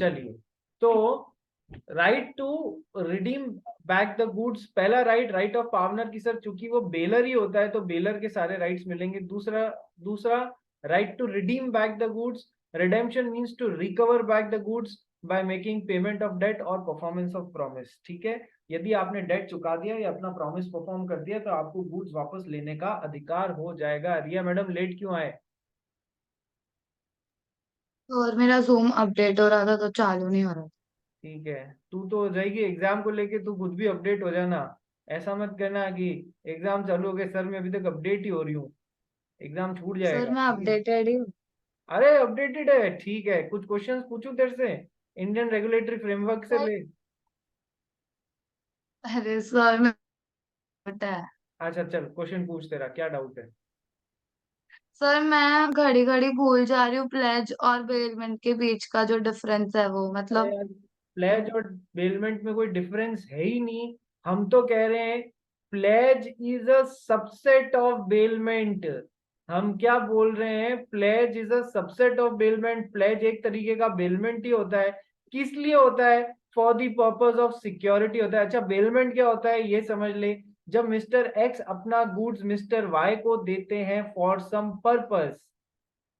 चलिए, तो right to redeem back the goods, पहला राइट ऑफ पावनर की सर, चूंकि वो बेलर ही होता है तो बेलर के सारे राइट्स मिलेंगे। दूसरा दूसरा right to redeem back the goods, redemption means to recover back the goods by making payment of debt और परफॉर्मेंस ऑफ प्रॉमिस। ठीक है, यदि आपने डेट चुका दिया या अपना प्रॉमिस परफॉर्म कर दिया तो आपको गुड्स वापस लेने का अधिकार हो जाएगा। रिया मैडम लेट क्यों आए? और मेरा जूम अपडेट हो रहा था तो चालू नहीं हो रहा था। ठीक है, तू तो हो जाएगी एग्जाम को लेके, तू खुद भी अपडेट हो जाना। ऐसा मत करना कि एग्जाम चालू हो गए सर मैं अभी तक अपडेट ही हो रही हूँ, एग्जाम छूट सर जाएगा, मैं ठीक है? अपडेटेड ही हूँ। अरे अपडेटेड है, ठीक है, कुछ क्वेश्चंस पूछूं तेरे से इंडियन रेगुलेटरी फ्रेमवर्क से सर ले। अरे सर मैं पता है। अच्छा चल, क्वेश्चन पूछ, तेरा क्या डाउट है? सर मैं घड़ी घड़ी भूल जा रही हूँ प्लेज और बेलमेंट के बीच का जो डिफरेंस है वो अरे मतलब। यार, प्लेज और बेलमेंट में कोई डिफरेंस है ही नहीं। हम तो कह रहे हैं pledge is a subset of bailment. हम क्या बोल रहे हैं, pledge is a subset of bailment. Pledge एक तरीके का बेलमेंट ही होता है। किस लिए होता है? For the purpose of security होता है। अच्छा, बेलमेंट क्या होता है ये समझ ले। जब मिस्टर एक्स अपना गुड्स मिस्टर वाई को देते हैं फॉर सम पर्पस,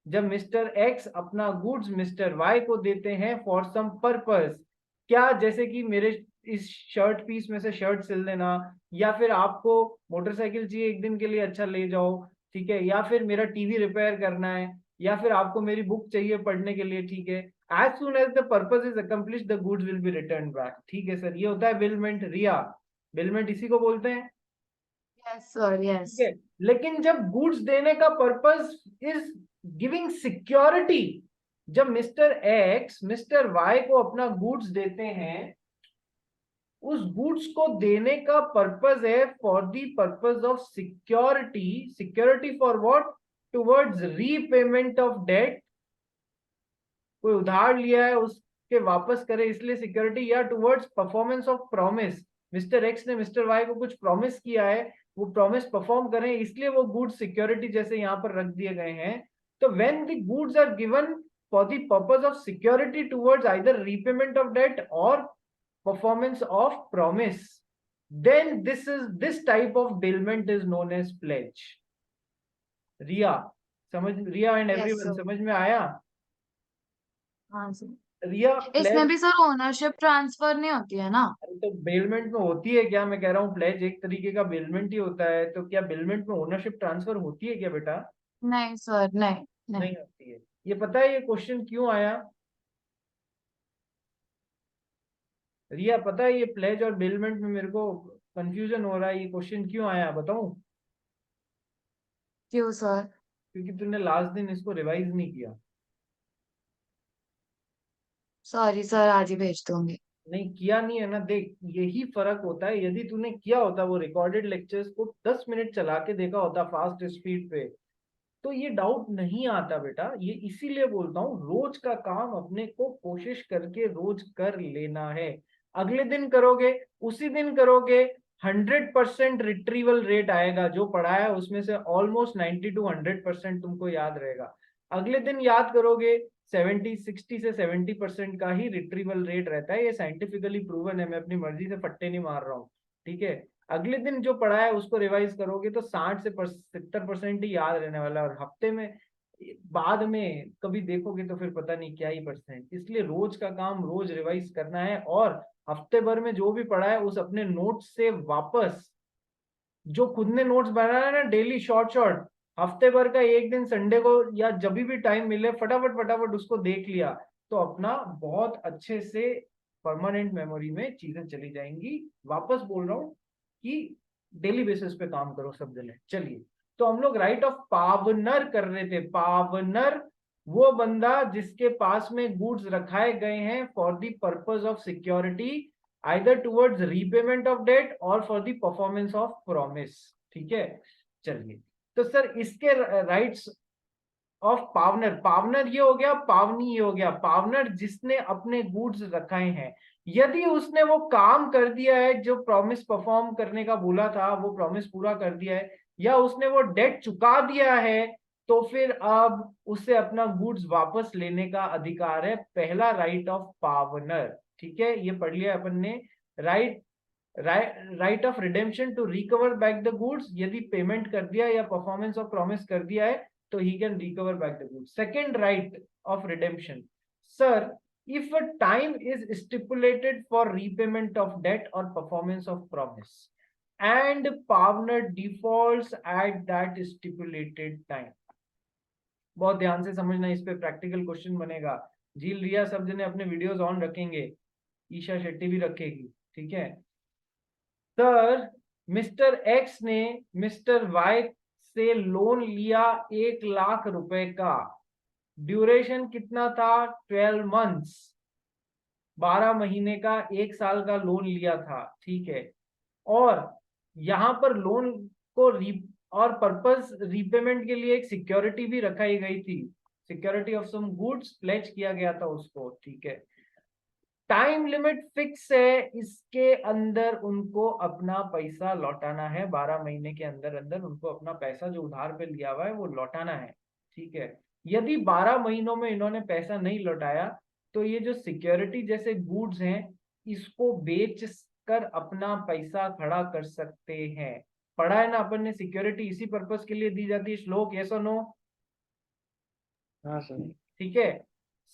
जब मिस्टर एक्स अपना गुड्स मिस्टर वाई को देते हैं फॉर सम पर्पस, क्या, जैसे कि मेरे इस शर्ट पीस में से शर्ट सिल देना, या फिर आपको मोटरसाइकिल चाहिए एक दिन के लिए, अच्छा ले जाओ, ठीक है, या फिर मेरा टीवी रिपेयर करना है, या फिर आपको मेरी बुक चाहिए पढ़ने के लिए, ठीक है, as soon as the purpose is accomplish the goods will be return back. ठीक है सर, ये होता है बिलमेंट। रिया, बिलमेंट इसी को बोलते हैं। Yes sir yes. ठीक है, लेकिन जब गुड्स देने का पर्पस इज गिविंग सिक्योरिटी, जब मिस्टर एक्स मिस्टर वाई को अपना गुड्स देते हैं, उस गुड्स को देने का पर्पस है for the purpose of security. Security for what? Towards repayment of debt, कोई उधार लिया है उसके वापस करे इसलिए सिक्योरिटी, या towards performance of promise, mister X ने मिस्टर वाई को कुछ प्रॉमिस किया है, वो प्रॉमिस परफॉर्म करें इसलिए वो गुड्स सिक्योरिटी जैसे यहाँ पर रख दिए गए हैं। तो when the goods are given for the purpose of security towards either repayment of debt और performance of promise, then this type of bailment is known as pledge. Riya, समझ, Riya and yes everyone sir. समझ में आया? हाँ sir. रिया, इसमें pledge, भी sir ownership transfer नहीं होती है ना? अरे तो बेलमेंट में होती है क्या? मैं कह रहा हूँ प्लेज एक तरीके का बेलमेंट ही होता है, तो क्या बेलमेंट में ओनरशिप ट्रांसफर होती है क्या बेटा? नहीं सर नहीं। नहीं। नहीं होती है। ये पता है ये क्वेश्चन क्यों आया? रिया पता है ये प्लेज और बेलमेंट में मेरे को कंफ्यूजन हो रहा है, ये क्वेश्चन क्यों आया बताऊं? क्यों सर? क्योंकि तूने लास्ट दिन इसको रिवाइज नहीं किया। सॉरी सर आज ही भेज दूंगी। नहीं किया नहीं है ना, देख यही फर्क होता है। यदि तूने किया होता वो रिकॉर्डेड लेक्चर्स को 10 मिनट चला के देखा होता फास्ट स्पीड पे, तो ये डाउट नहीं आता बेटा। ये इसीलिए बोलता हूँ रोज का काम अपने को कोशिश करके रोज कर लेना है। अगले दिन करोगे, उसी दिन करोगे, 100% रिट्रीवल रेट आएगा। जो पढ़ा है उसमें से ऑलमोस्ट 90 to 100% तुमको याद रहेगा। अगले दिन याद करोगे, 60 से 70% का ही रिट्रीवल रेट रहता है। ये साइंटिफिकली प्रूवन है, मैं अपनी मर्जी से फट्टे नहीं मार रहा हूँ। ठीक है, अगले दिन जो पढ़ा है उसको रिवाइज करोगे तो 60 से 70% ही याद रहने वाला है, और हफ्ते में बाद में कभी देखोगे तो फिर पता नहीं क्या ही परसेंट। इसलिए रोज का काम रोज रिवाइज करना है, और हफ्ते भर में जो भी पढ़ा है उस अपने नोट्स से वापस, जो खुद ने नोट्स बनाया है ना डेली शॉर्ट शॉर्ट, हफ्ते भर का एक दिन संडे को या जब भी टाइम मिले फटाफट फटाफट उसको देख लिया, तो अपना बहुत अच्छे से परमानेंट मेमोरी में चीजें चली जाएंगी। वापस बोल रहा हूँ कि डेली बेसिस पे काम करो सब जने। चलिए, तो हम लोग राइट ऑफ पावनर कर रहे थे। पावनर वो बंदा जिसके पास में गुड्स रखाए गए हैं for the purpose of security, either towards repayment of debt और for the performance of promise. ठीक है, चलिए, तो सर इसके राइट्स ऑफ पावनर, पावनर ये हो गया, पावनी ये हो गया। पावनर जिसने अपने गुड्स रखाए हैं, यदि उसने वो काम कर दिया है जो प्रॉमिस परफॉर्म करने का बोला था, वो प्रॉमिस पूरा कर दिया है, या उसने वो डेट चुका दिया है, तो फिर अब उसे अपना गुड्स वापस लेने का अधिकार है, पहला राइट ऑफ पावनर। ठीक है, ये पढ़ लिया अपन ने। Right right of redemption to recover back the goods, यदि पेमेंट कर दिया या परफॉर्मेंस ऑफ प्रॉमिस कर दिया है तो he can recover back the goods. Second right of redemption, sir if a time is stipulated for repayment of debt or performance of promise and Pavner defaults at that stipulated time। बहुत ध्यान से समझना, इस पे practical question बनेगा। झील रिया सब जने अपने वीडियोस ऑन रखेंगे, ईशा शेट्टी भी रखेगी। ठीक है सर, मिस्टर एक्स ने मिस्टर वाई से लोन लिया 1 लाख रुपए का, ड्यूरेशन कितना था 12 मंथ्स, 12 महीने का, 1 साल का लोन लिया था। ठीक है, और यहां पर लोन को और पर्पस रीपेमेंट के लिए एक सिक्योरिटी भी रखाई गई थी, security of some goods pledge किया गया था उसको। ठीक है, टाइम लिमिट फिक्स है, इसके अंदर उनको अपना पैसा लौटाना है, 12 महीने के अंदर अंदर उनको अपना पैसा जो उधार पे लिया हुआ है वो लौटाना है। ठीक है, यदि 12 महीनों में इन्होंने पैसा नहीं लौटाया तो ये जो सिक्योरिटी जैसे गुड्स हैं इसको बेच कर अपना पैसा खड़ा कर सकते हैं। पढ़ा है ना अपन ने, सिक्योरिटी इसी पर्पस के लिए दी जाती है। श्लोक, यस और नो? हाँ सर। ठीक है,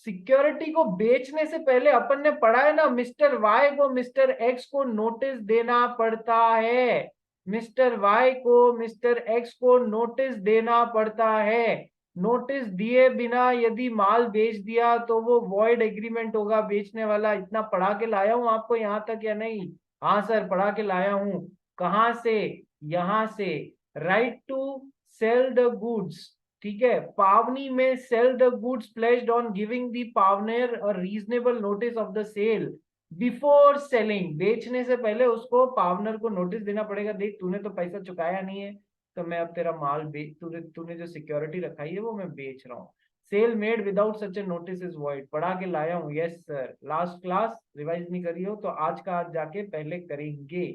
सिक्योरिटी को बेचने से पहले अपन ने पढ़ा है ना, मिस्टर वाई को मिस्टर एक्स को नोटिस देना पड़ता है, मिस्टर वाई को मिस्टर एक्स को नोटिस देना पड़ता है। नोटिस दिए बिना यदि माल बेच दिया तो वो वॉइड एग्रीमेंट होगा, बेचने वाला। इतना पढ़ा के लाया हूं आपको यहां तक या नहीं? हाँ सर, पढ़ा के लाया हूं। कहां से? यहां से, right to sell the goods. ठीक है, पावनी में sell the goods pledged on giving the pawnor a reasonable notice of the sale before selling, बेचने से पहले उसको पावनर को नोटिस देना पड़ेगा, देख तूने तो पैसा चुकाया नहीं है तो मैं अब तेरा माल बेच, तूने जो सिक्योरिटी रखाई है वो मैं बेच रहा हूँ। Sale made without such a notice is void, पढ़ा के लाया हूँ। Yes sir, last class revise नहीं करी हो तो आज का आज जाके पहले करेंगे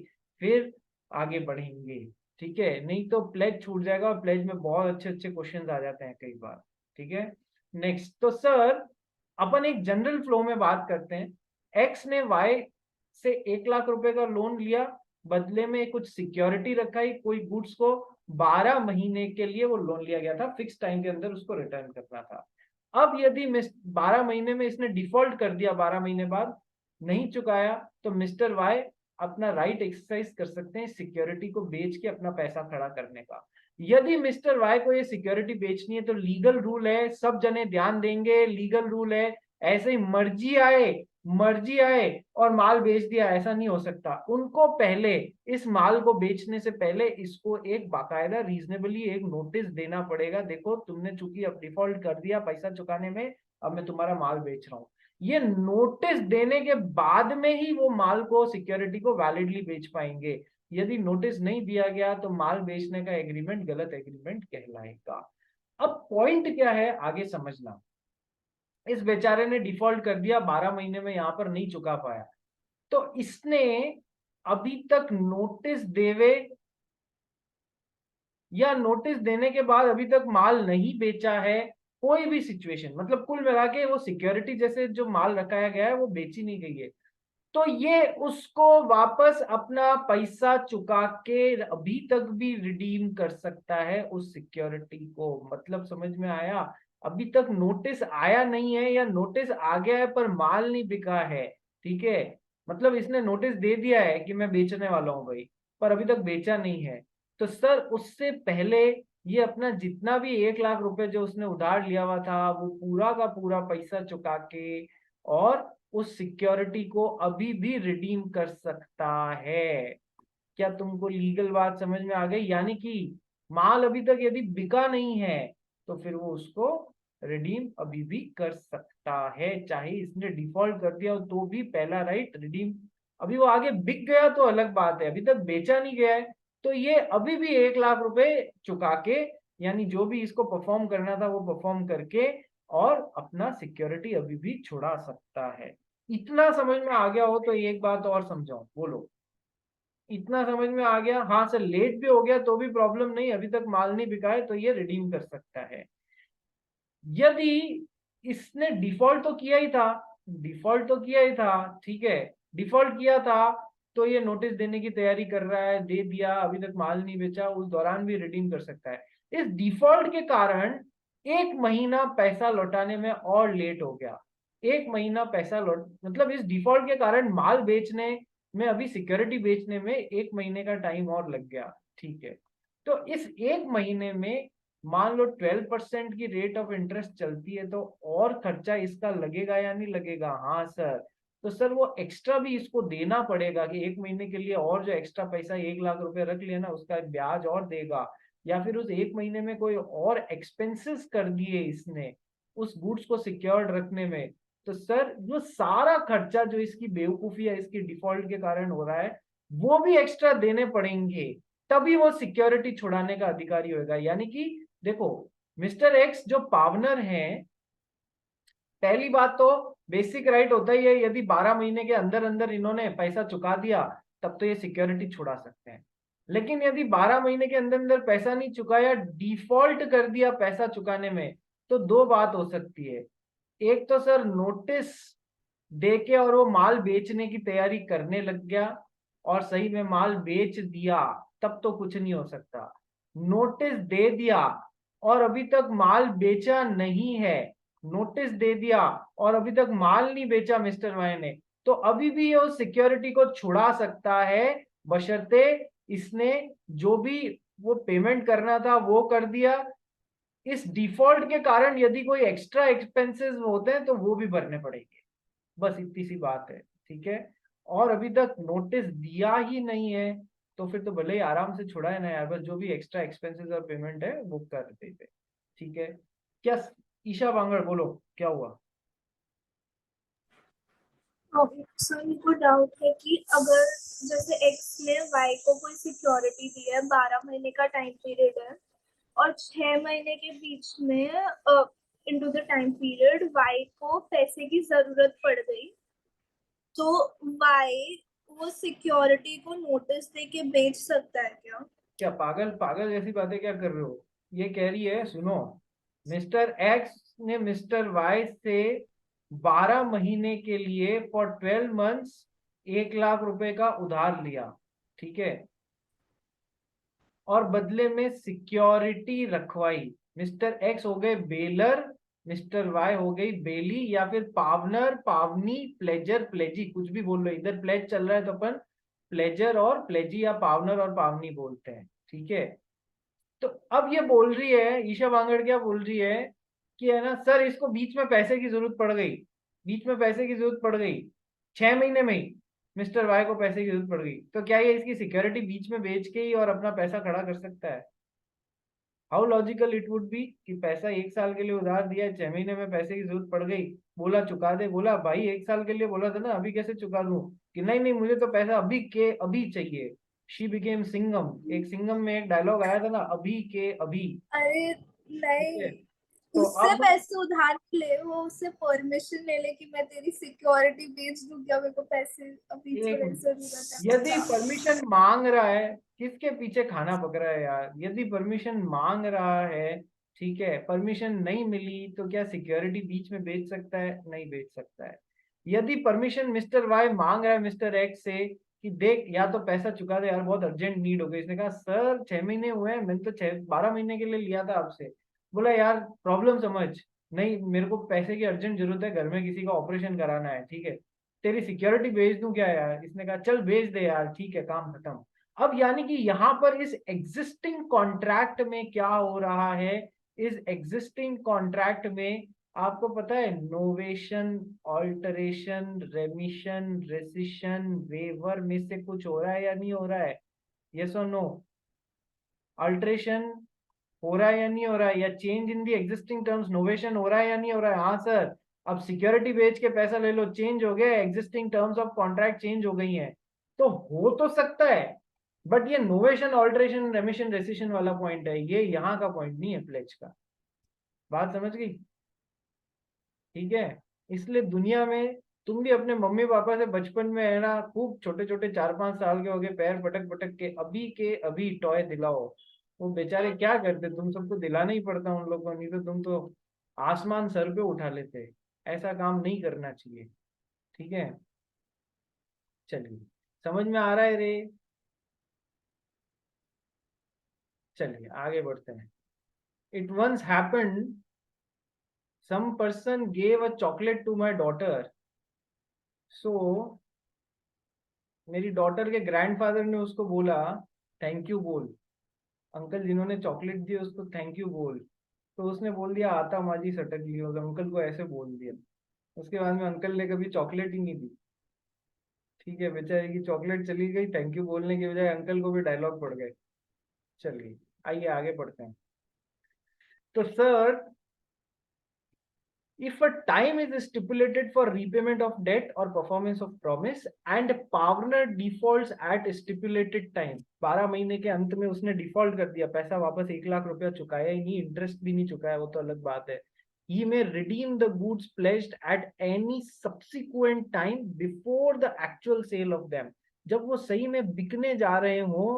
फिर आगे बढ़ेंगे। ठीक है, नहीं तो प्लेज छूट जाएगा, और प्लेज में बहुत अच्छे अच्छे क्वेश्चंस आ जाते हैं कई बार। ठीक है, नेक्स्ट, तो सर अपन एक जनरल फ्लो में बात करते हैं। एक्स ने वाई से 1 लाख रुपए का लोन लिया, बदले में कुछ सिक्योरिटी रखाई, कोई गुड्स को 12 महीने के लिए वो लोन लिया गया था, फिक्स टाइम के अंदर उसको रिटर्न करना था। अब यदि 12 महीने में इसने डिफॉल्ट कर दिया, 12 महीने बाद नहीं चुकाया, तो मिस्टर वाई अपना राइट एक्सरसाइज कर सकते हैं सिक्योरिटी को बेच के अपना पैसा खड़ा करने का। यदि मिस्टर वाई को ये सिक्योरिटी बेचनी है तो लीगल रूल है, सब जने ध्यान देंगे, लीगल रूल है। ऐसे ही मर्जी आए और माल बेच दिया, ऐसा नहीं हो सकता। उनको पहले इस माल को बेचने से पहले इसको एक बाकायदा रीजनेबली एक नोटिस देना पड़ेगा, देखो तुमने चूंकि अब डिफॉल्ट कर दिया पैसा चुकाने में, अब मैं तुम्हारा माल बेच रहा हूँ। ये नोटिस देने के बाद में ही वो माल को सिक्योरिटी को वैलिडली बेच पाएंगे। यदि नोटिस नहीं दिया गया तो माल बेचने का एग्रीमेंट गलत एग्रीमेंट कहलाएगा। अब पॉइंट क्या है आगे समझना। इस बेचारे ने डिफॉल्ट कर दिया, 12 महीने में यहां पर नहीं चुका पाया, तो इसने अभी तक नोटिस देवे या नोटिस देने के बाद अभी तक माल नहीं बेचा है, कोई भी सिचुएशन, मतलब कुल मिला के वो सिक्योरिटी जैसे जो माल रखाया गया है वो बेची नहीं गई है, तो ये उसको वापस अपना पैसा चुका के अभी तक भी रिडीम कर सकता है उस सिक्योरिटी को। मतलब समझ में आया? अभी तक नोटिस आया नहीं है या नोटिस आ गया है पर माल नहीं बिका है। ठीक है, मतलब इसने नोटिस दे दिया है कि मैं बेचने वाला हूं भाई, पर अभी तक बेचा नहीं है, तो सर उससे पहले ये अपना जितना भी 1 लाख रुपए जो उसने उधार लिया हुआ था वो पूरा का पूरा पैसा चुका के और उस सिक्योरिटी को अभी भी रिडीम कर सकता है। क्या तुमको लीगल बात समझ में आ गई? यानी कि माल अभी तक यदि बिका नहीं है तो फिर वो उसको रिडीम अभी भी कर सकता है, चाहे इसने डिफॉल्ट कर दिया तो भी पहला राइट रिडीम। अभी वो आगे बिक गया तो अलग बात है, अभी तक बेचा नहीं गया है तो ये अभी भी 1 लाख रुपए चुका के, यानी जो भी इसको परफॉर्म करना था वो परफॉर्म करके और अपना सिक्योरिटी अभी भी छुड़ा सकता है। इतना समझ में आ गया हो तो एक बात और समझाओ, बोलो। इतना समझ में आ गया? हाँ सर, लेट भी हो गया तो भी प्रॉब्लम नहीं, अभी तक माल नहीं बिका है तो ये रिडीम कर सकता है। यदि इसने डिफॉल्ट तो किया ही था, डिफॉल्ट तो किया ही था, ठीक है, डिफॉल्ट किया था, तो ये नोटिस देने की तैयारी कर रहा है, दे दिया, अभी तक माल नहीं बेचा, उस दौरान भी रिडीम कर सकता है। इस डिफॉल्ट के कारण 1 महीना पैसा लौटाने में और लेट हो गया। 1 महीना पैसा लौट, मतलब इस डिफॉल्ट के कारण माल बेचने में, अभी सिक्योरिटी बेचने में 1 महीने का टाइम और लग गया, ठीक है। तो इस 1 महीने में मान लो 12% की रेट ऑफ इंटरेस्ट चलती है, तो और खर्चा इसका लगेगा या नहीं लगेगा? हाँ सर। तो सर वो एक्स्ट्रा भी इसको देना पड़ेगा कि 1 महीने के लिए और जो एक्स्ट्रा पैसा 1 लाख रुपए रख लिया ना, उसका ब्याज और देगा, या फिर उस 1 महीने में कोई और एक्सपेंसेस कर दिए इसने उस गुड्स को सिक्योर्ड रखने में, तो सर जो सारा खर्चा जो इसकी बेवकूफी या इसकी डिफॉल्ट के कारण हो रहा है, वो भी एक्स्ट्रा देने पड़ेंगे, तभी वो सिक्योरिटी छुड़ाने का अधिकारी होगा। यानी कि देखो, मिस्टर एक्स जो पावनर हैं, पहली बात तो बेसिक राइट होता ही है, यदि 12 महीने के अंदर अंदर इन्होंने पैसा चुका दिया तब तो ये सिक्योरिटी छुड़ा सकते हैं। लेकिन यदि 12 महीने के अंदर अंदर पैसा नहीं चुकाया, डिफॉल्ट कर दिया पैसा चुकाने में, तो दो बात हो सकती है। एक तो सर नोटिस दे के और वो माल बेचने की तैयारी करने लग गया, और सही में माल बेच दिया, तब तो कुछ नहीं हो सकता। नोटिस दे दिया और अभी तक माल बेचा नहीं है, नोटिस दे दिया और अभी तक माल नहीं बेचा मिस्टर वाई ने, तो अभी भी ये उस सिक्योरिटी को छुड़ा सकता है, बशर्ते इसने जो भी वो पेमेंट करना था वो कर दिया। इस डिफॉल्ट के कारण यदि कोई एक्स्ट्रा एक्सपेंसेस होते हैं तो वो भी भरने पड़ेंगे, बस इतनी सी बात है, ठीक है। और अभी तक नोटिस दिया ही नहीं है, तो फिर तो भले ही आराम से छुड़ाए ना यार, बस जो भी एक्स्ट्रा एक्सपेंसेस और पेमेंट है वो कर देते, ठीक है। क्या, ईशा बांगड़ बोलो, क्या हुआ? सर मेरे डाउट है कि अगर जैसे एक्स ने वाई को कोई सिक्योरिटी दी है, 12 महीने का टाइम पीरियड है, और 6 महीने के बीच में into the time period Y को पैसे की जरूरत पड़ गई, तो वाई वो सिक्योरिटी को नोटिस दे के बेच सकता है क्या? क्या पागल पागल जैसी बातें क्या कर रहे हो? ये कह रही है, सुनो, मिस्टर एक्स ने मिस्टर वाई से 12 महीने के लिए फॉर 12 मंथ्स 1 लाख रुपए का उधार लिया, ठीक है, और बदले में सिक्योरिटी रखवाई। मिस्टर एक्स हो गए बेलर, मिस्टर वाई हो गई बेली, या फिर पावनर, पावनी, प्लेजर, प्लेजी, कुछ भी बोल लो, इधर प्लेज चल रहा है तो अपन प्लेजर और प्लेजी या पावनर और पावनी बोलते हैं, ठीक है। तो अब ये बोल रही है, ईशा बांगड़ क्या बोल रही है कि है ना सर, इसको बीच में पैसे की जरूरत पड़ गई, बीच में पैसे की जरूरत पड़ गई, 6 महीने में ही मिस्टर वाई को पैसे की जरूरत पड़ गई, तो क्या ये इसकी सिक्योरिटी बीच में बेच के ही और अपना पैसा खड़ा कर सकता है? How logical it would be कि पैसा 1 साल के लिए उधार दिया है, 6 महीने में पैसे की जरूरत पड़ गई, बोला चुका दे, बोला भाई 1 साल के लिए बोला था ना, अभी कैसे चुका दूं? कि नहीं नहीं, मुझे तो पैसा अभी के अभी चाहिए। शी बिकेम सिंगम, एक सिंगम में एक डायलॉग आया था ना, अभी के अभी, अरे ठीक नहीं, है। तो उससे अब पैसे उधार ले, वो उससे परमिशन ले ले कि मैं तेरी सिक्योरिटी बेच दूं क्या, मेरे को पैसे अभी एक, थोड़ी जरूरत है यदि बता। परमिशन मांग रहा है, किसके पीछे खाना पक रहा है यार? यदि परमिशन मांग रहा है, ठीक है, परमिशन नहीं मिली तो क्या सिक्योरिटी बीच में बेच सकता है? नहीं बेच सकता है। यदि परमिशन मिस्टर वाई मांग रहा है मिस्टर एक्स से कि देख या तो पैसा चुका दे यार, बहुत अर्जेंट नीड हो गई, इसने कहा सर 6 महीने हुए हैं, मैंने तो 12 महीने के लिए लिया था आपसे, बोला यार प्रॉब्लम समझ, नहीं मेरे को पैसे की अर्जेंट जरूरत है, घर में किसी का ऑपरेशन कराना है, ठीक है, तेरी सिक्योरिटी भेज दूं क्या यार? इसने कहा चल भेज दे यार, ठीक है, काम खत्म। अब यानी कि यहां पर इस एग्जिस्टिंग कॉन्ट्रैक्ट में क्या हो रहा है, इस एग्जिस्टिंग कॉन्ट्रैक्ट में आपको पता है, novation, alteration, remission, rescission, waiver में से कुछ हो रहा है या नहीं हो रहा है? यस और नो? अल्ट्रेशन हो रहा है या नहीं हो रहा है? या change in the existing terms, novation हो रहा है या नहीं हो रहा है? हाँ सर। अब सिक्योरिटी बेच के पैसा ले लो, चेंज हो गया, existing terms of contract change हो गई हैं, तो हो तो सकता है, बट ये नोवेशन, ऑल्ट्रेशन, रेमिशन, रेसिशन वाला पॉइंट है, ये यहाँ का पॉइंट नहीं है प्लेज का। बात समझ गई? ठीक है। इसलिए दुनिया में तुम भी अपने मम्मी पापा से बचपन में है ना खूब छोटे छोटे 4-5 साल के हो गए, पैर पटक पटक के अभी टॉय दिलाओ। वो बेचारे क्या करते, तुम सबको दिलाना ही पड़ता उन लोगों को, नहीं तो तुम तो आसमान सर पे उठा लेते। ऐसा काम नहीं करना चाहिए, ठीक है। चलिए, समझ में आ रहा है रे? चलिए आगे बढ़ते हैं। It once happened, some person gave a chocolate to my daughter, so मेरी डॉटर के ग्रैंडफादर ने उसको बोला थैंक यू बोल, अंकल जिन्होंने चॉकलेट दी उसको थैंक यू बोल। तो उसने बोल दिया आता माजी सटक ली, और अंकल को ऐसे बोल दिया। उसके बाद में अंकल ने कभी चॉकलेट ही नहीं दी, ठीक है। बेचारे की चॉकलेट चली गई, थैंक यू बोलने की बजाय अंकल को भी डायलॉग पड़ गए। चलिए आइए आगे बढ़ते हैं। तो sir, if a time is stipulated for repayment of debt or performance of promise and partner defaults at stipulated time, 12 महीने के अंत में उसने डिफॉल्ट कर दिया, पैसा वापस 1 लाख रुपया चुकाया ही नहीं, इंटरेस्ट भी नहीं चुकाया, वो तो अलग बात है। He may redeem the goods pledged at any subsequent time before the actual sale of them. जब वो सही में बिकने जा रहे हो,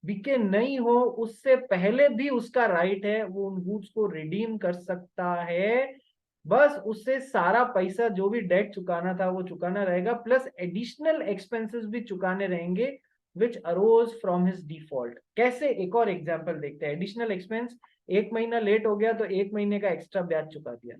बिके नहीं हो, उससे पहले भी उसका राइट है, वो उन गुड्स को रिडीम कर सकता है। बस उससे सारा पैसा जो भी डेट चुकाना था वो चुकाना रहेगा, प्लस एडिशनल एक्सपेंसेस भी चुकाने रहेंगे विच अरोज फ्रॉम हिज डिफॉल्ट। कैसे? एक और एग्जांपल देखते हैं। एडिशनल एक्सपेंस, 1 महीना लेट हो गया तो 1 महीने का एक्स्ट्रा ब्याज चुका दिया।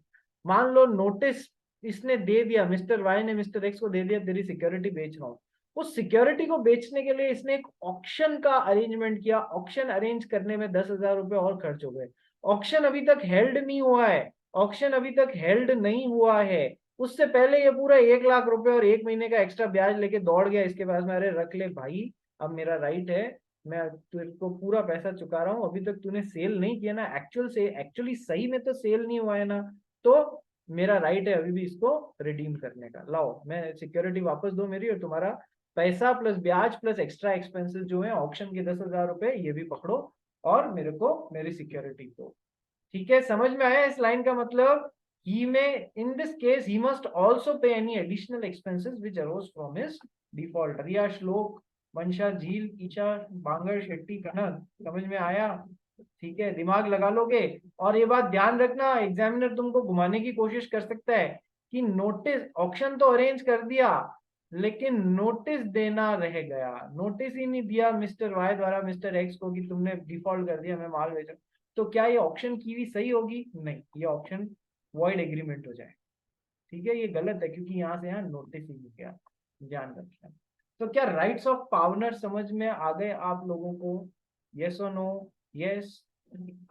मान लो नोटिस इसने दे दिया, मिस्टर वाई ने मिस्टर एक्स को दे दिया तेरी सिक्योरिटी बेच रहा हूँ। उस सिक्योरिटी को बेचने के लिए इसने एक ऑक्शन का अरेंजमेंट किया। ऑक्शन अरेंज करने में 10,000 रुपए और खर्च हो गए। ऑक्शन अभी तक हेल्ड नहीं हुआ है, ऑक्शन अभी तक हेल्ड नहीं हुआ है। उससे पहले ये पूरा 1 लाख रुपए और 1 महीने का एक्स्ट्रा ब्याज लेके दौड़ गया इसके पास में, अरे रख ले भाई, अब मेरा राइट है, मैं तेरे को पूरा पैसा चुका रहा हूँ, अभी तक तूने सेल नहीं किया ना, एक्चुअली सही में तो सेल नहीं हुआ है ना, तो मेरा राइट है अभी भी इसको रिडीम करने का। लाओ, मैं सिक्योरिटी वापस दो मेरी, और तुम्हारा पैसा प्लस ब्याज प्लस एक्स्ट्रा एक्सपेंसेस जो है ऑक्शन के 10,000 रुपए ये भी पकड़ो, और मेरे को मेरी सिक्योरिटी दो। ठीक है, समझ में आया इस लाइन का मतलब? he may in this case he must also pay any additional expenses which arose from his default। रिया, श्लोक, मंशा, झील, ईशा, बांगर, शेट्टी, कनक, समझ में आया? ठीक है, दिमाग लगा लोगे। और ये बात ध्यान रखना, एग्जामिनर तुमको घुमाने की कोशिश कर सकता है कि नोटिस, ऑक्शन तो अरेंज कर दिया लेकिन नोटिस देना रह गया, नोटिस ही नहीं दिया मिस्टर वाई द्वारा मिस्टर एक्स को कि तुमने डिफॉल्ट कर दिया, मैं माल बेचा। तो क्या ये ऑप्शन की भी सही होगी? नहीं, ये ऑप्शन वॉइड एग्रीमेंट हो जाए। ठीक है, ये गलत है क्योंकि यहाँ से यहाँ नोटिस ही नहीं किया, ध्यान रखना। तो क्या राइट्स ऑफ पावनर समझ में आ गए आप लोगों को? यस और नो? यस।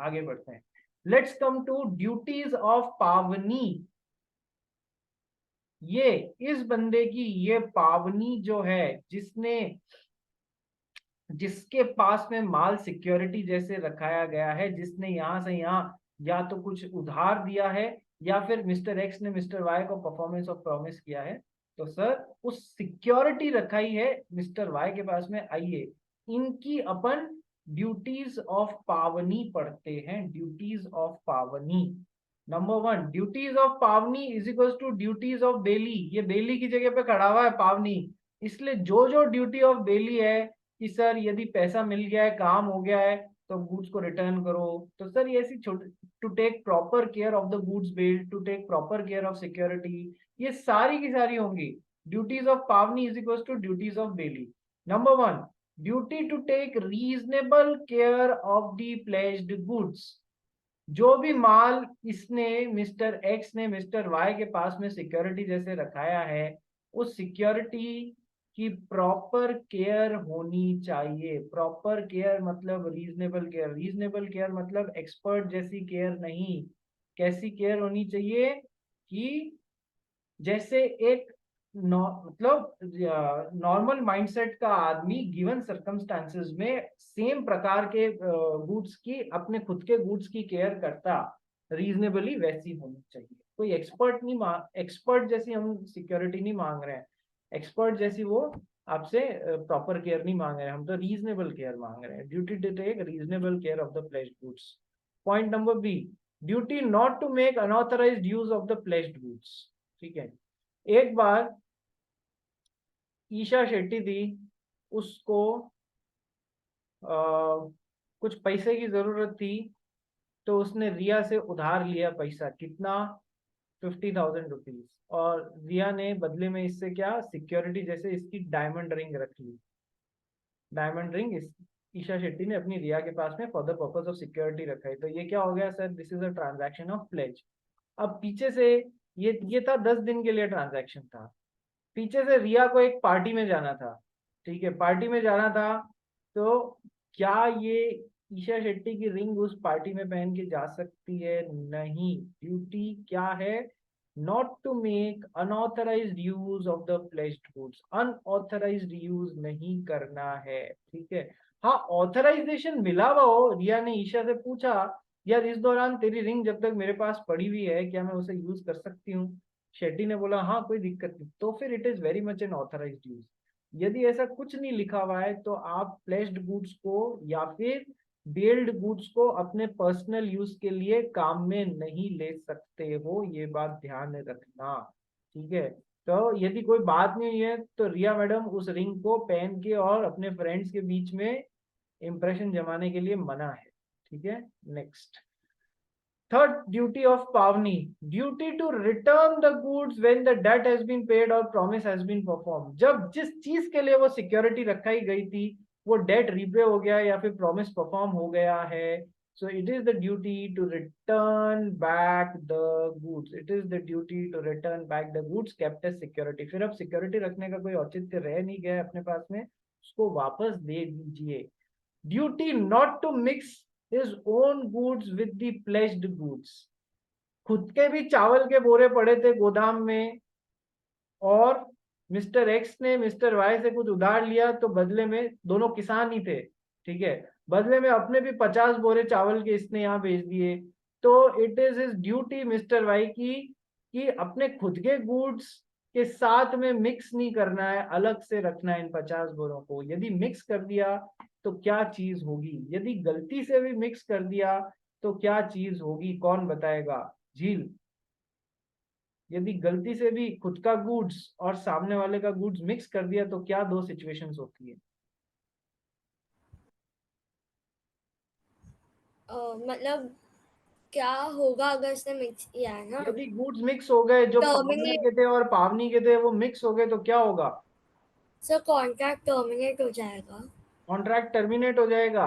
आगे बढ़ते हैं। Let's come to duties of pawnee. ये इस बंदे की, ये पावनी जो है, जिसके पास में माल सिक्योरिटी जैसे रखाया गया है, जिसने यहां से यहां या तो कुछ उधार दिया है या फिर मिस्टर एक्स ने मिस्टर वाई को परफॉर्मेंस ऑफ प्रॉमिस किया है, तो सर उस सिक्योरिटी रखाई है मिस्टर वाई के पास में। आइए इनकी अपन ड्यूटीज ऑफ पावनी पढ़ते हैं। Duties of pawnee, number 1, duties of pawnee is equal to duties of bailee. ये बेली की जगह पे खड़ा हुआ है पावनी, इसलिए जो जो ड्यूटी ऑफ बेली है कि सर यदि पैसा मिल गया है, काम हो गया है, तो गुड्स को रिटर्न करो। तो सर ये ऐसी छोटी, to take proper care of the goods bailed, to take proper care of security, ये सारी की सारी होंगी। Duties of pawnee is equal to duties of bailee. Number 1, duty to take reasonable care of the pledged goods. जो भी माल इसने, mister X ने मिस्टर वाई के पास में सिक्योरिटी जैसे रखाया है, उस सिक्योरिटी की प्रॉपर केयर होनी चाहिए। प्रॉपर केयर मतलब रीजनेबल केयर। रीजनेबल केयर मतलब एक्सपर्ट जैसी केयर नहीं। कैसी केयर होनी चाहिए? कि जैसे एक मतलब नॉर्मल माइंडसेट का आदमी गिवन सर्कमस्टांसेस में सेम प्रकार के गुड्स की, अपने खुद के गुड्स की केयर करता, रीजनेबली वैसी होनी चाहिए। कोई एक्सपर्ट नहीं एक्सपर्ट जैसी हम सिक्योरिटी नहीं मांग रहे हैं, एक्सपर्ट जैसी वो आपसे प्रॉपर केयर नहीं मांग रहे हैं, हम तो रीजनेबल केयर मांग रहे हैं। Duty to take reasonable care of the pledged goods. Point number B, duty not to make unauthorised use of the pledged goods. ठीक है, एक बार ईशा शेट्टी थी, उसको कुछ पैसे की जरूरत थी, तो उसने रिया से उधार लिया पैसा। कितना? 50,000 रुपीज। और रिया ने बदले में इससे क्या सिक्योरिटी, जैसे इसकी डायमंड रिंग रख ली। डायमंड रिंग इस ईशा शेट्टी ने अपनी रिया के पास में for the purpose of security रखा है। तो ये क्या हो गया sir? This is a transaction of pledge. अब पीछे से ये था 10 दिन के लिए ट्रांजैक्शन था। पीछे से रिया को एक पार्टी में जाना था, ठीक है, पार्टी में जाना था। तो क्या ये ईशा शेट्टी की रिंग उस पार्टी में पहन के जा सकती है? नहीं। ड्यूटी क्या है? Not to make unauthorised use of the pledged goods. Unauthorised use नहीं करना है, ठीक है। हाँ, ऑथराइजेशन मिला हुआ हो। रिया ने ईशा से पूछा, यार इस दौरान तेरी रिंग जब तक मेरे पास पड़ी हुई है, क्या मैं उसे यूज कर सकती हूँ? शेट्टी ने बोला हाँ कोई दिक्कत नहीं। तो फिर it is very much N authorised use. यदि ऐसा कुछ नहीं लिखा हुआ है तो आप प्लेस्ड गुड्स को या फिर बेल्ड गुड्स को अपने पर्सनल यूज के लिए काम में नहीं ले सकते हो। ये बात ध्यान रखना, ठीक है। तो यदि कोई बात नहीं है तो रिया मैडम उस रिंग को पहन के और अपने फ्रेंड्स के बीच में इंप्रेशन जमाने के लिए मना है, ठीक है। Next, third duty of pawnee, duty to return the goods when the debt has been paid और प्रॉमिस हैज बीन परफॉर्म। जब जिस चीज के लिए वो सिक्योरिटी रखाई गई थी वो डेट रीपे हो गया या फिर प्रॉमिस परफॉर्म हो गया है, so it is the duty to return back the goods. It is the duty to return back the goods kept as security. फिर अब सिक्योरिटी रखने का कोई औचित्य रह नहीं गया अपने पास में, उसको वापस दे दीजिए। Duty not to mix his own goods with the pledged goods. खुद के भी चावल के बोरे पड़े थे गोदाम में और मिस्टर एक्स ने मिस्टर वाई से कुछ उधार लिया, तो बदले में, दोनों किसान ही थे, ठीक है, बदले में अपने भी 50 बोरे चावल के इसने यहाँ भेज दिए। तो it is his duty mister Y की कि अपने खुद के गुड्स के साथ में मिक्स नहीं करना है, अलग से रखना है इन 50 बोरों को। यदि मिक्स कर दिया तो क्या चीज होगी? यदि गलती से भी मिक्स कर दिया तो क्या चीज होगी? कौन बताएगा? झील। यदि गलती से भी खुद का गुड्स और सामने वाले का गुड्स मिक्स कर दिया तो क्या दो सिचुएशंस होती है? मतलब क्या होगा अगर इसने मिक्स किया है ना? यदि गुड्स मिक्स हो गए, जो पावनर टर्मिनेट। के थे और पावनी के थे वो मिक्स हो गए, तो क्या होगा? सर कॉन्ट्रैक्ट टर्मिनेट हो जाएगा। कॉन्ट्रैक्ट टर्मिनेट हो जाएगा।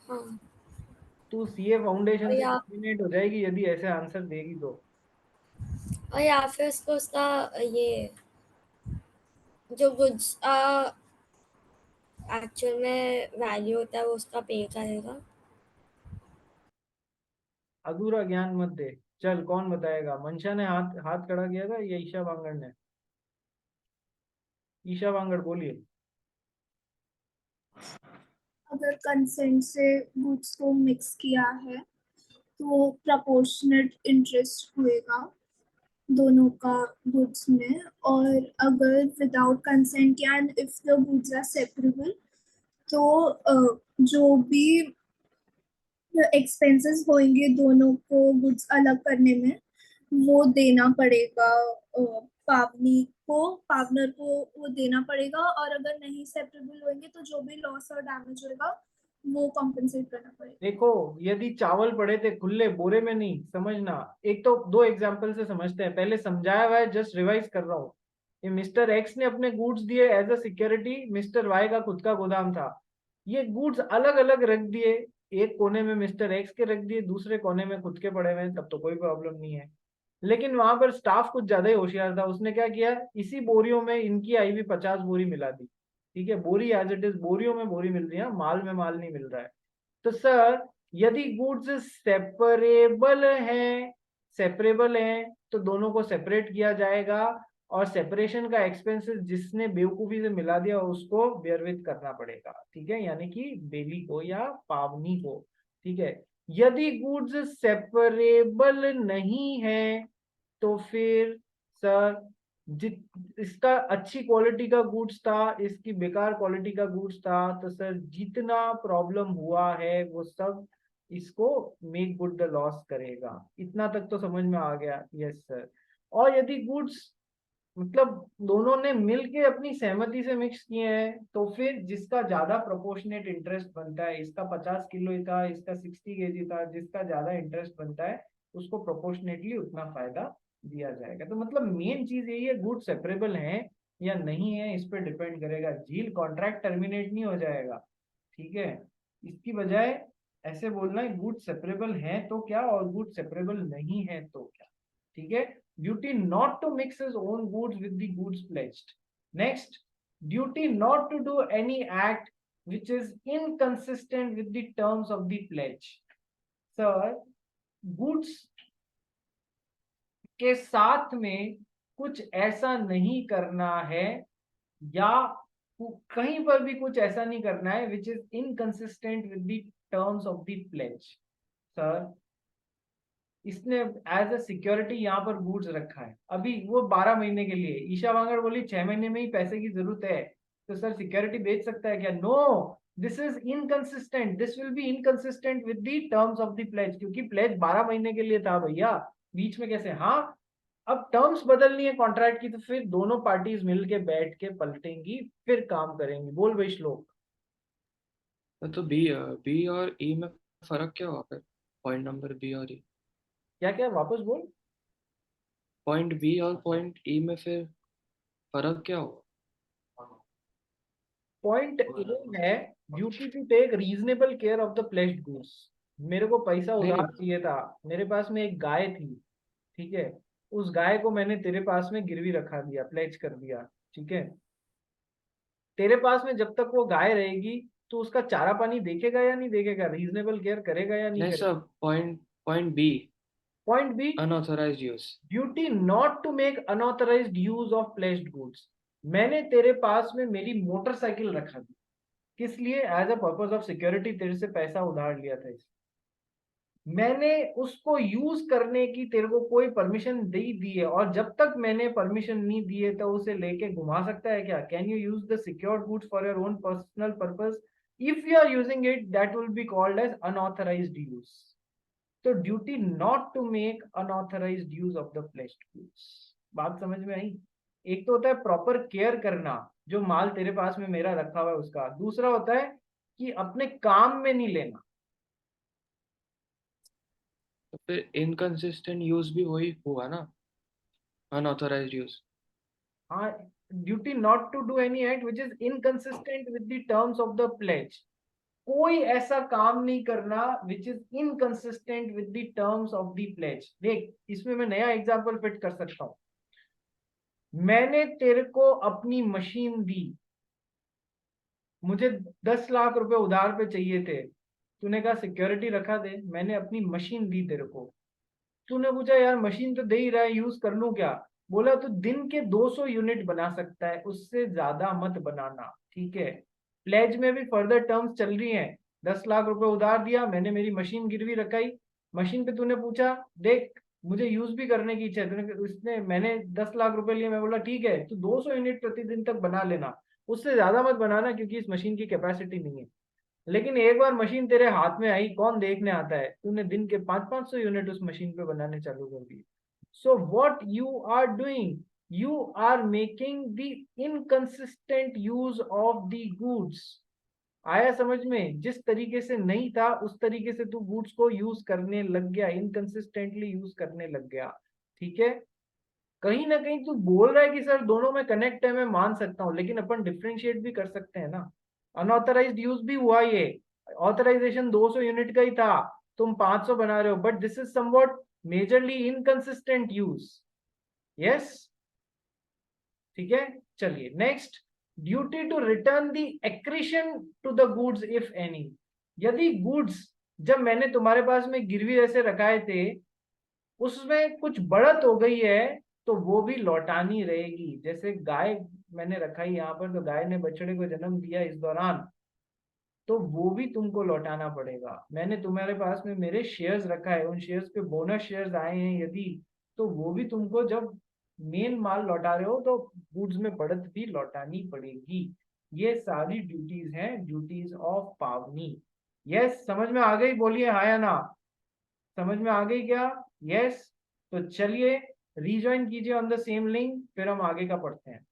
हाँ। तू सीए फाउंडेशन और से या टर्मिनेट हो जाएगी यदि ऐसे आंसर देगी तो। फिर उसको उसका ये जो गुड्स एक्चुअल में वैल्यू होता है वो उसका पे करेगा। अधूरा ज्ञान मत दे। चल कौन बताएगा? मंशा ने हाथ हाथ खड़ा किया था या ईशा वांगड़ ने? ईशा वांगड़ बोलिए। अगर कंसेंट से गुड्स को मिक्स किया है तो प्रपोर्शनेट इंटरेस्ट होएगा दोनों का गुड्स में। और अगर विदाउट कंसेंट या if the goods are separable तो जो भी एक्सपेंसेस होंगे दोनों को गुड्स अलग करने में वो देना पड़ेगा पार्टनर को वो देना पड़ेगा। और अगर नहीं सेपरेबल होंगे तो जो भी लॉस और डैमेज होगा वो कॉम्पेंसेट करना पड़ेगा। देखो, यदि चावल पड़े थे खुले बोरे में, नहीं समझना, एक तो दो एग्जांपल से समझते हैं। पहले समझाया हुआ है, जस्ट रिवाइज कर रहा हूँ। ये मिस्टर एक्स ने अपने गुड्स दिए as a security, mister Y का खुद का गोदाम था। ये गुड्स अलग अलग रख दिए, एक कोने में मिस्टर एक्स के रख दिए, दूसरे कोने में खुद के पड़े हुए हैं, तब तो कोई प्रॉब्लम नहीं है। लेकिन वहां पर स्टाफ कुछ ज्यादा ही होशियार था, उसने क्या किया, इसी बोरियों में इनकी आई हुई 50 बोरी मिला दी, ठीक है। बोरी एज इट इज, बोरियों में बोरी मिल रही है, माल में माल नहीं मिल रहा है। तो सर यदि गुड्स सेपरेबल हैं तो दोनों को सेपरेट किया जाएगा, और सेपरेशन का एक्सपेंसेस जिसने बेवकूफी से मिला दिया उसको बेयरविथ करना पड़ेगा, ठीक है, यानी कि बेली को या पावनी को, ठीक है। यदि गुड्स सेपरेबल नहीं है तो फिर सर, इसका अच्छी क्वालिटी का गुड्स था, इसकी बेकार क्वालिटी का गुड्स था, तो सर जितना प्रॉब्लम हुआ है वो सब इसको मेक गुड द लॉस करेगा। इतना तक तो समझ में आ गया? Yes sir. और यदि गुड्स मतलब दोनों ने मिलके अपनी सहमति से मिक्स किए हैं, तो फिर जिसका ज्यादा प्रोपोर्शनेट इंटरेस्ट बनता है, इसका 50 किलो था, इसका 60 केजी था, जिसका ज्यादा इंटरेस्ट बनता है उसको प्रोपोर्शनेटली उतना फायदा दिया जाएगा। तो मतलब मेन चीज यही है, गुड सेपरेबल है या नहीं है इस पर डिपेंड करेगा। डील कॉन्ट्रैक्ट टर्मिनेट नहीं हो जाएगा, ठीक है। इसकी बजाय ऐसे बोलना है गुड सेपरेबल है तो क्या और गुड सेपरेबल नहीं है तो क्या, ठीक है। Duty not to mix his own goods with the goods pledged. Next, duty not to do any act which is inconsistent with the terms of the pledge. Sir, goods के साथ में कुछ ऐसा नहीं करना है, या कहीं पर भी कुछ ऐसा नहीं करना है which is inconsistent with the terms of the pledge. Sir, इसने एज अ सिक्योरिटी यहाँ पर गुड्स रखा है, अभी वो 12 महीने के लिए, ईशा वांगड़ बोली 6 महीने में ही पैसे की जरूरत है, तो सर सिक्योरिटी बेच सकता है क्या? No, this is inconsistent, this will be inconsistent with the terms of the pledge, क्योंकि प्लेज 12 महीने के लिए था भैया, बीच में कैसे? हाँ, अब टर्म्स बदलनी है कॉन्ट्रैक्ट की, तो फिर दोनों पार्टीज मिलके बैठ के पलटेंगी, फिर काम करेंगी। बोल भाई श्लोक। तो बी और ई में फर्क क्या हुआ फिर? पॉइंट नंबर बी और ई, क्या क्या वापस बोल। पॉइंट बी और पॉइंट ई में फिर फर्क क्या हुआ? पॉइंट ए है duty to take reasonable care of the pledged goods. मेरे को पैसा नहीं उधार नहीं, चाहिए था, मेरे पास में एक गाय थी, ठीक है, उस गाय को मैंने तेरे पास में गिरवी रखा दिया, प्लेज कर दिया, ठीक है। तेरे पास में जब तक वो गाय रहेगी तो उसका चारा पानी देखेगा या नहीं देखेगा, रीजनेबल केयर करेगा या नहीं नहीं करेगा? Sir, point point B, point B, unauthorised use. Duty not to make unauthorised use of pledged goods. मैंने तेरे पास में मेरी मोटरसाइकिल रखा दी, किस लिए? As a purpose of security, तेरे से पैसा उधार लिया था इसलिए। मैंने उसको यूज करने की तेरे को कोई परमिशन दे दी है, और जब तक मैंने परमिशन नहीं दी है तो उसे लेके घुमा सकता है क्या? Can you use the secured goods for your own personal purpose? If you are using it, that will be called as unauthorised use. तो duty not to make unauthorised use of the pledged goods. बात समझ में आई? एक तो होता है proper care करना, जो माल तेरे पास में मेरा रखा हुआ है उसका। दूसरा होता है कि अपने काम में नहीं लेना। तो फिर इनकंसिस्टेंट यूज भी वही हुआ ना, अनऑथराइज्ड यूज। हाँ, duty not to do any act which is inconsistent with the terms of the pledge. कोई ऐसा काम नहीं करना which is inconsistent with the terms of the pledge. देख, इसमें मैं नया एग्जांपल फिट कर सकता हूँ। मैंने तेरे को अपनी मशीन दी, मुझे 10 लाख रुपए उधार पे चाहिए थे, तूने कहा सिक्योरिटी रखा दे, मैंने अपनी मशीन दी तेरे को। तूने पूछा यार मशीन तो दे ही रहा है, यूज कर लूं क्या? बोला तो दिन के 200 यूनिट बना सकता है, उससे ज्यादा मत बनाना, ठीक है। प्लेज में भी फर्दर टर्म्स चल रही हैं। 10 लाख रुपए उधार दिया, मैंने मेरी मशीन गिरवी रखाई, मशीन पे तूने पूछा देख मुझे यूज भी करने की इच्छा है, तूने उसने मैंने 10 लाख रुपए लिए, मैं बोला ठीक है तू 200 यूनिट प्रतिदिन तक बना लेना, उससे ज्यादा मत बनाना क्योंकि इस मशीन की कैपेसिटी नहीं है। लेकिन एक बार मशीन तेरे हाथ में आई, कौन देखने आता है? तूने दिन के 500-500 यूनिट उस मशीन पे बनाने चालू कर दिए। So what you are doing, you are making the inconsistent use of the goods. आया समझ में? जिस तरीके से नहीं था उस तरीके से तू गुड्स को यूज करने लग गया, इनकंसिस्टेंटली यूज करने लग गया, ठीक है। कहीं ना कहीं तू बोल रहा है कि सर दोनों में कनेक्ट है, मैं मान सकता हूँ, लेकिन अपन डिफ्रेंशिएट भी कर सकते हैं ना। अनऑथराइज्ड यूज भी हुआ, ये ऑथराइजेशन 200 यूनिट का ही था, तुम 500 बना रहे हो, but this is somewhat majorly inconsistent use. Yes, ठीक है। चलिए next, duty to return the accretion to the goods if any. यदि गुड्स जब मैंने तुम्हारे पास में गिरवी ऐसे रखाए थे उसमें कुछ बढ़त हो गई है तो वो भी लौटानी रहेगी। जैसे गाय मैंने रखाई यहाँ पर, तो गाय ने बछड़े को जन्म दिया इस दौरान, तो वो भी तुमको लौटाना पड़ेगा। मैंने तुम्हारे पास में मेरे शेयर्स रखा है, उन शेयर्स पे बोनस शेयर्स आए हैं यदि, तो वो भी तुमको जब मेन माल लौटा रहे हो तो गुड्स में बढ़त भी लौटानी पड़ेगी। ये सारी ड्यूटीज हैं, ड्यूटीज ऑफ पावनी। यस, समझ में आ गई? बोलिए हाँ या ना। समझ में आ गई क्या? यस। तो चलिए रीज्वाइन कीजिए ऑन द सेम लिंक, फिर हम आगे का पढ़ते हैं।